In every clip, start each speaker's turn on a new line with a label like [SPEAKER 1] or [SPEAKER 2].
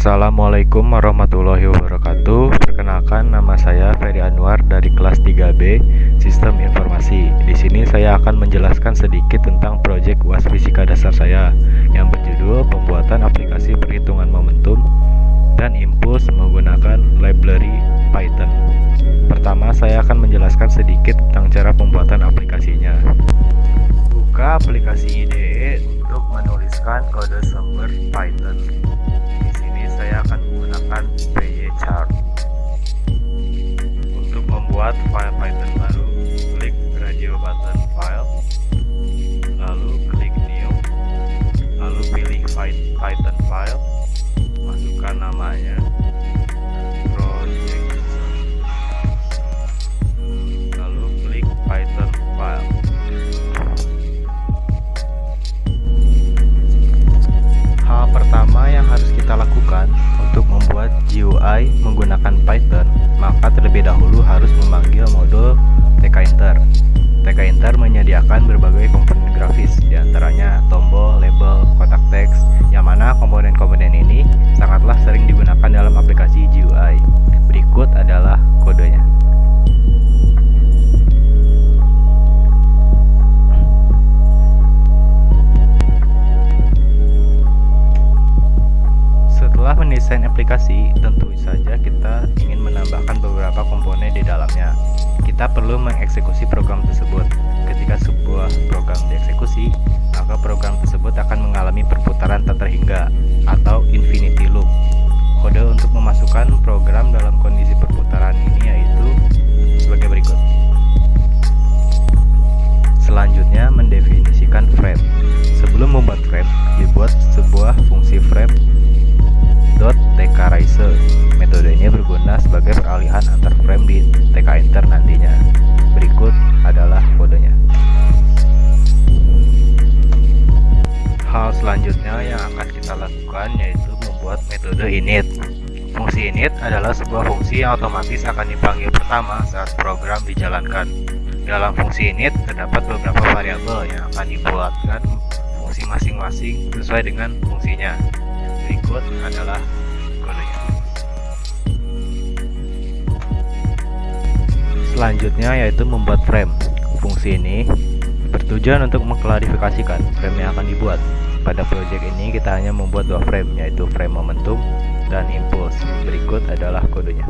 [SPEAKER 1] Assalamualaikum warahmatullahi wabarakatuh. Perkenalkan, nama saya Ferry Anwar dari kelas 3B Sistem Informasi. Di sini saya akan menjelaskan sedikit tentang proyek UAS Fisika dasar saya yang berjudul pembuatan aplikasi perhitungan momentum dan impuls menggunakan library Python. Pertama, saya akan menjelaskan sedikit tentang cara pembuatan aplikasinya. Buka aplikasi IDE untuk menuliskan kode sumber Python. Saya akan menggunakan PyChart. Untuk membuat file Python baru, klik radio button file, lalu klik new, lalu pilih Python file, masukkan namanya project, lalu klik Python file. Hal pertama yang harus kita lakukan untuk membuat GUI menggunakan Python, maka terlebih dahulu harus memanggil modul tkinter. Tkinter menyediakan berbagai komponen grafis, diantaranya tombol, label, kotak teks, yang mana komponen-komponen ini sangatlah sering digunakan dalam aplikasi GUI. Berikut adalah kodenya. Setelah mendesain aplikasi, tentu saja kita ingin menambahkan beberapa komponen di dalamnya. Kita perlu mengeksekusi program tersebut. Ketika sebuah program dieksekusi, maka program tersebut akan mengalami perputaran tak terhingga atau infinity loop. Kode untuk memasukkan program dalam kondisi perputaran ini yaitu sebagai berikut. Selanjutnya, mendefinisikan frame. Sebelum membuat frame, dibuat sebuah fungsi frame .tkraise. Metode ini berguna sebagai peralihan antar frame di tkinter nantinya. Berikut adalah kodenya. Hal selanjutnya yang akan kita lakukan yaitu membuat metode init. Fungsi init adalah sebuah fungsi yang otomatis akan dipanggil pertama saat program dijalankan. Dalam fungsi init terdapat beberapa variabel yang akan dibuatkan fungsi masing-masing sesuai dengan fungsinya. Berikut adalah kodenya. Selanjutnya yaitu membuat frame. Fungsi ini bertujuan untuk mengklarifikasikan frame yang akan dibuat. Pada proyek ini kita hanya membuat dua frame, yaitu frame momentum dan impuls. Berikut adalah kodenya.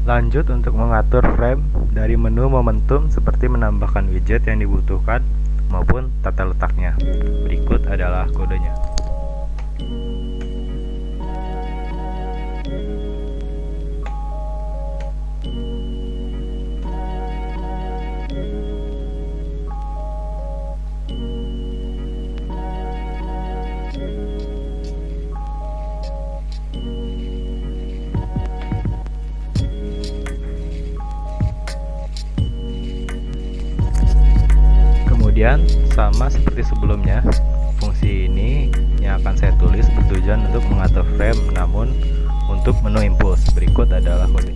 [SPEAKER 1] Lanjut untuk mengatur frame dari menu momentum seperti menambahkan widget yang dibutuhkan maupun tata letaknya. Berikut adalah kodenya. Kemudian sama seperti sebelumnya, fungsi ini yang akan saya tulis bertujuan untuk mengatur frame namun untuk menu impuls. Berikut adalah kode.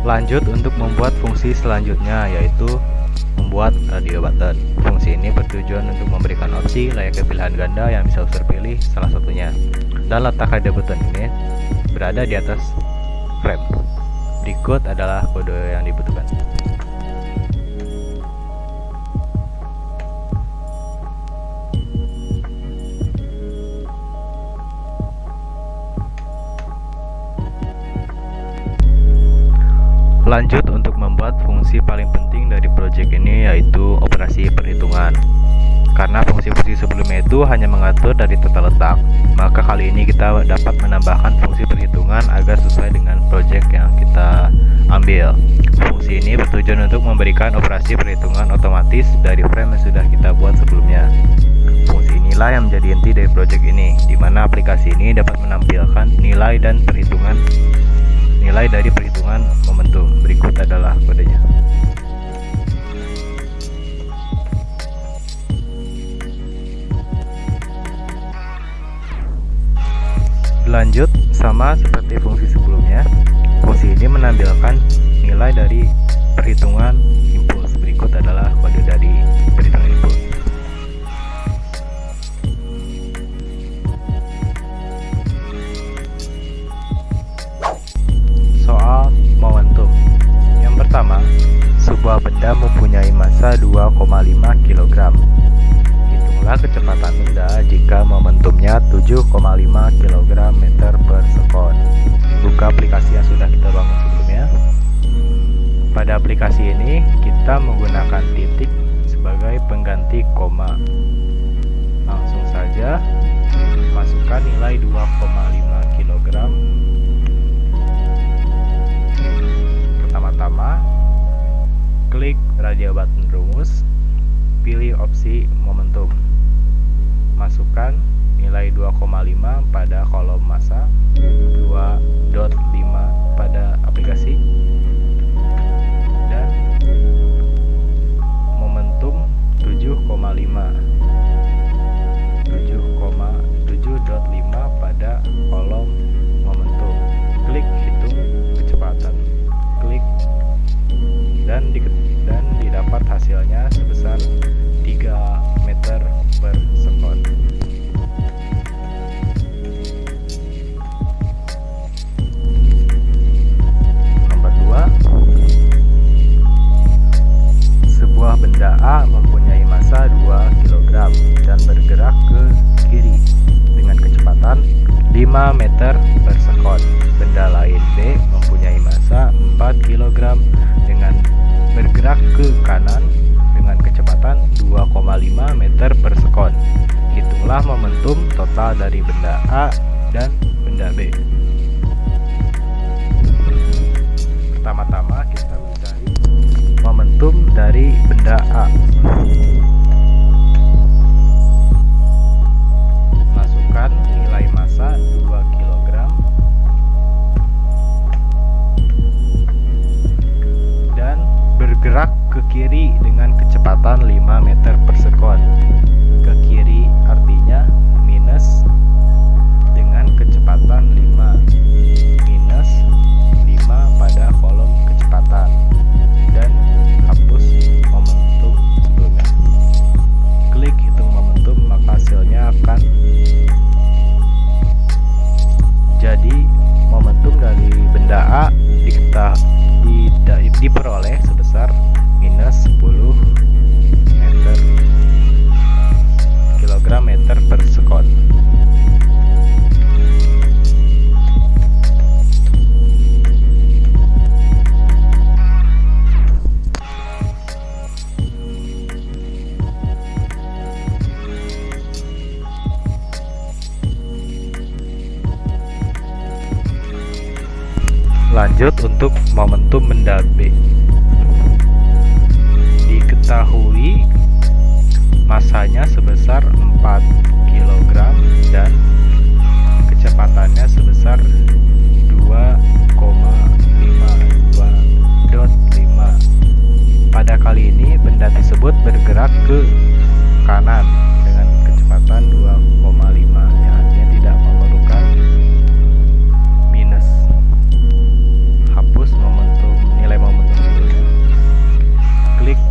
[SPEAKER 1] Lanjut untuk membuat fungsi selanjutnya yaitu membuat radio button. Fungsi ini bertujuan untuk memberikan opsi layaknya pilihan ganda yang bisa terpilih salah satunya. Dan letak radio button ini berada di atas frame. Berikut adalah kode yang dibutuhkan. Lanjut untuk membuat fungsi paling penting dari proyek ini yaitu operasi perhitungan. Karena fungsi-fungsi sebelumnya itu hanya mengatur dari tata letak, maka kali ini kita dapat menambahkan fungsi perhitungan agar sesuai dengan proyek yang kita ambil. Fungsi ini bertujuan untuk memberikan operasi perhitungan otomatis dari frame yang sudah kita buat sebelumnya. Fungsi inilah yang menjadi inti dari proyek ini, di mana aplikasi ini dapat menampilkan nilai dari perhitungan momentum. Berikut adalah kodenya. Lanjut, sama seperti fungsi sebelumnya, fungsi ini menampilkan nilai dari perhitungan impuls. Berikut adalah kode dari perhitungan impuls. Soal momentum. Yang pertama, sebuah benda mempunyai massa 2,5 kg. Hitunglah kecepatan benda jika momentumnya 7,5 kg meter per sekon. Buka aplikasi yang sudah kita bangun sebelumnya. Pada aplikasi ini kita menggunakan titik sebagai pengganti koma. Langsung saja masukkan nilai 2,5 kg. Pertama-tama klik radio button rumus, pilih opsi momentum. Masukkan nilai 2,5 pada kolom massa, 2.5 pada aplikasi, dan momentum 7,5 pada kolom momentum. Klik hitung kecepatan, klik dan didapat hasilnya sebesar 3 meter per sekon. Nomor 2, sebuah benda A mempunyai massa 2 kg dan bergerak ke kiri dengan kecepatan 5 meter per sekon. Benda lain B mempunyai massa 4 kg dengan bergerak ke kanan dengan kecepatan 2,5 meter per sekon. Hitunglah momentum total dari benda A dan benda B. Pertama-tama kita mencari momentum dari benda A. Masukkan nilai massa 2 kg dan bergerak ke kiri dengan kecepatan 5 meter per sekon. Ke kiri artinya minus dengan kecepatan 5. Minus 5 pada kolom kecepatan. Dan hapus momentum sebelumnya. Klik hitung momentum, maka hasilnya akan jadi momentum dari benda A diperoleh sebesar minus 10 kg meter per sekon. Lanjut untuk momentum benda B. Diketahui massanya sebesar 4 kg dan kecepatannya sebesar 2,52.5. Pada kali ini benda tersebut bergerak ke kanan dengan kecepatan 2,5, yang artinya tidak memerlukan minus. Hapus nilai momentum sebelumnya. Klik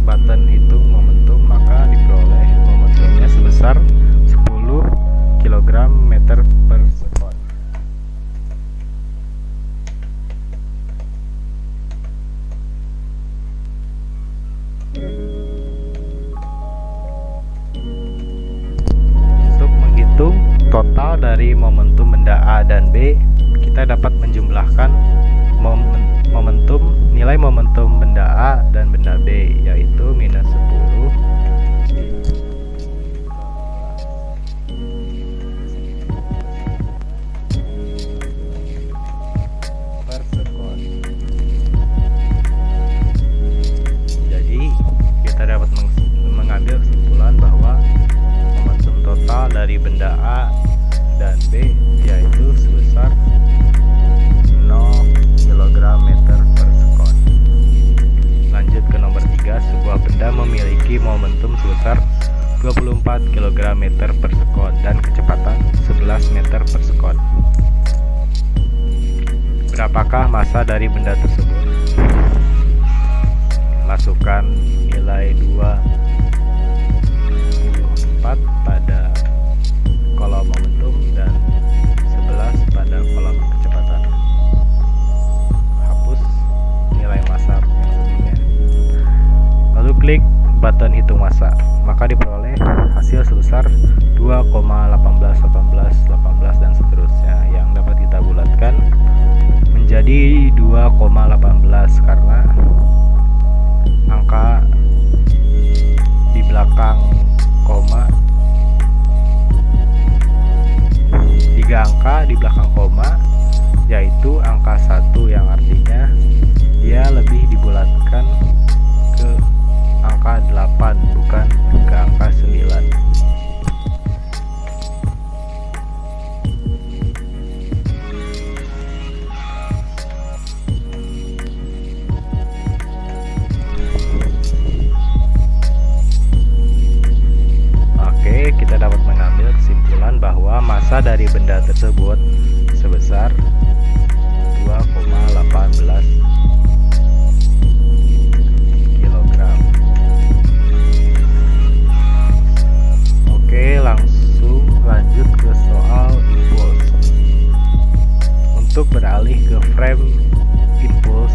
[SPEAKER 1] button hitung momentum, maka diperoleh momentumnya sebesar 10 kg meter per sekon. Untuk menghitung total dari momentum benda A dan B, kita dapat menjumlahkan nilai momentum benda A dan benda B, yaitu minus 10 sebesar 24 kg meter per sekon dan kecepatan 11 meter per sekon. Berapakah massa dari benda tersebut? Masukkan nilai 24 pada kolom momentum dan 11 pada kolom kecepatan. Hapus nilai massa yang sebelumnya. Lalu klik button hitung massa, maka diperoleh hasil sebesar 2,1818 dan seterusnya, yang dapat kita bulatkan menjadi 2,18 karena angka di belakang koma, 3 angka di belakang koma, yaitu angka 1 yang artinya dia lebih dibulatkan ke angka 8 bukan ke angka 9. Oke, kita dapat mengambil kesimpulan bahwa massa dari benda tersebut sebesar 2,18 kilogram. Oke, langsung lanjut ke soal impuls. Untuk beralih ke frame impuls,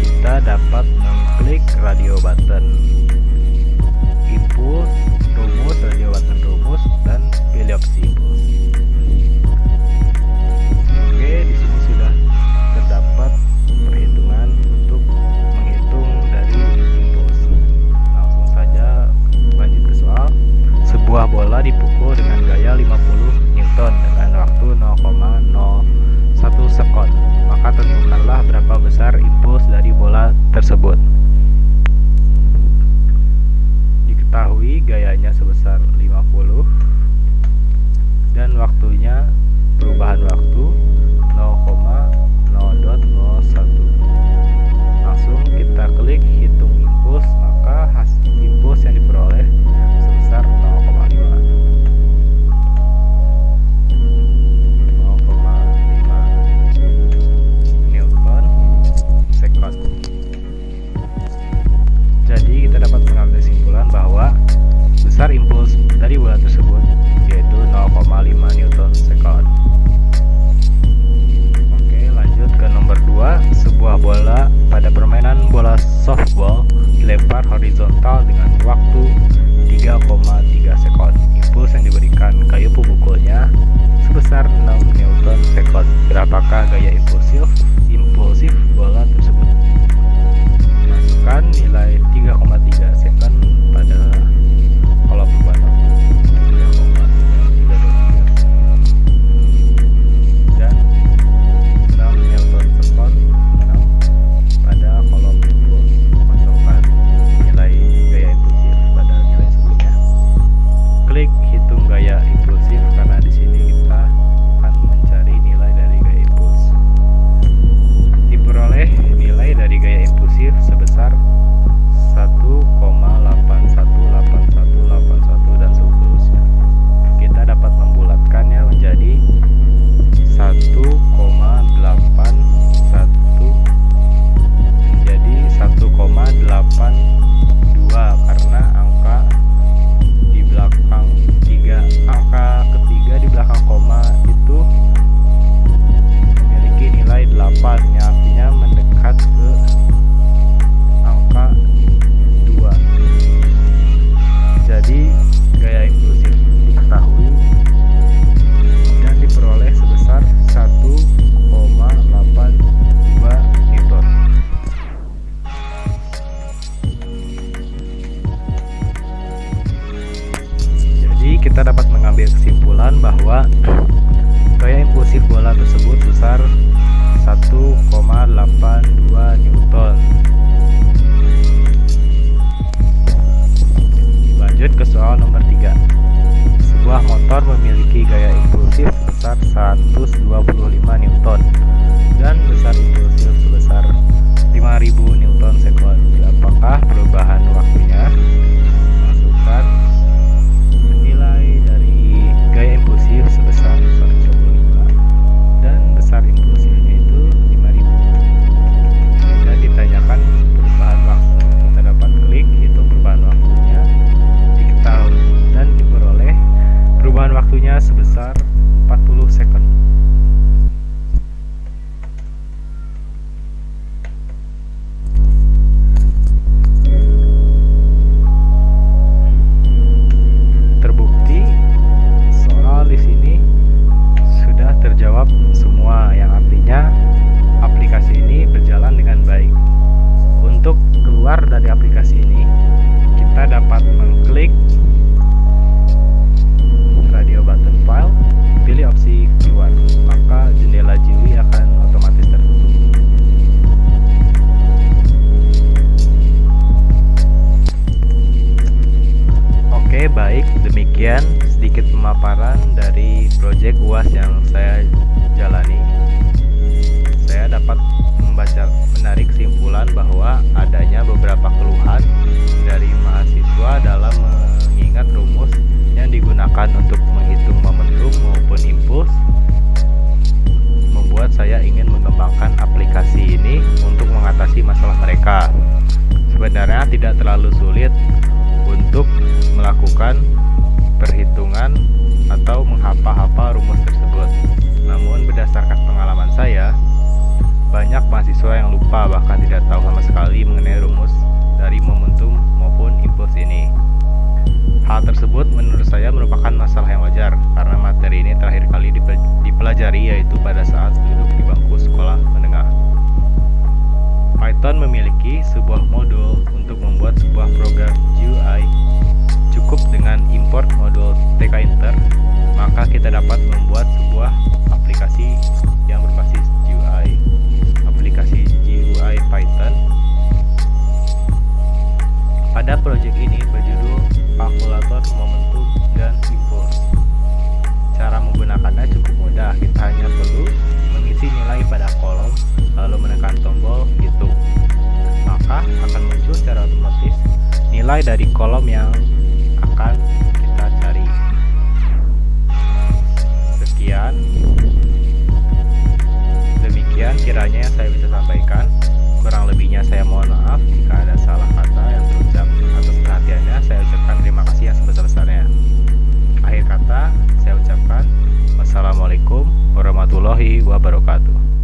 [SPEAKER 1] kita dapat mengklik radio button impuls, rumus, radio button rumus, dan pilih opsi impuls. Oke, di sini sudah terdapat perhitungan untuk menghitung dari impuls. Langsung saja lanjut ke soal. Sebuah bola dipukul dengan gaya 50 Newton dengan waktu 0,01 sekon. Maka tentukanlah berapa besar impuls dari bola tersebut. Diketahui gayanya sebesar 50 dan waktunya, perubahan waktu 0,0.01. Langsung kita klik hitung impuls, maka hasil impuls yang diperoleh sebesar 0,5 Newton sekon. Jadi kita dapat mengambil kesimpulan bahwa besar impuls dari bola tersebut yaitu 0,5 Newton sekon. Oke, lanjut ke nomor 2. Sebuah bola pada permainan bola softball dilempar horizontal dengan waktu 3,3 sekon. Impuls yang diberikan kayu pemukulnya sebesar 6 Newton sekon. Berapakah gaya impulsif bola tersebut? Masukkan nilai 3,3 sekon pada kolom perubahan waktu 3,323 dan 6 Newton sekon 6 pada kolom impuls. Masukkan nilai gaya impulsif pada nilai sebelumnya. Klik hitung gaya impulsif karena di sini kita akan mencari nilai dari gaya impuls. Diperoleh nilai dari gaya impulsif sebesar 1,818181 dan seterusnya. Kita dapat membulatkannya menjadi 1,82 karena angka di belakang angka ketiga di belakang koma itu memiliki nilai 8 yang artinya mendekat ke angka 2. Jadi gaya impulsif diketahui dan diperoleh sebesar 1,82 Newton. Jadi kita dapat mengambil kesimpulan bahwa gaya impulsif bola tersebut besar 1,82 Newton. Lanjut ke soal nomor 3. Sebuah motor memiliki gaya impulsif sebesar 125 Newton dan besar impulsif sebesar 5000 Newton sekon. Apakah perubahan waktunya? Masukkan Baik, demikian sedikit pemaparan dari proyek UAS yang saya jalani. Saya dapat menarik kesimpulan bahwa adanya beberapa keluhan dari mahasiswa dalam mengingat rumus yang digunakan untuk menghitung momentum maupun impuls, membuat saya ingin mengembangkan aplikasi ini untuk mengatasi masalah mereka. Sebenarnya tidak terlalu sulit untuk melakukan perhitungan atau menghafal rumus tersebut. Namun berdasarkan pengalaman saya, banyak mahasiswa yang lupa bahkan tidak tahu sama sekali mengenai rumus dari momentum maupun impuls ini. Hal tersebut menurut saya merupakan masalah yang wajar karena materi ini terakhir kali dipelajari yaitu pada saat duduk di bangku sekolah menengah. Python memiliki sebuah modul untuk membuat sebuah program GUI. Cukup dengan import modul tkinter, maka kita dapat membuat sebuah aplikasi yang berbasis GUI. Aplikasi GUI Python. Pada proyek ini berjudul kalkulator momentum dan impuls. Cara menggunakannya cukup mudah, kita hanya perlu mengisi nilai pada kolom lalu menekan tombol hitung. Maka akan muncul secara otomatis nilai dari kolom yang akan kita cari. Sekian, demikian kiranya yang saya bisa sampaikan. Kurang lebihnya saya mohon maaf jika ada salah kata yang terucap. Atas perhatiannya saya ucapkan terima kasih yang sebesar-besarnya. Akhir kata saya ucapkan wassalamualaikum warahmatullahi wabarakatuh.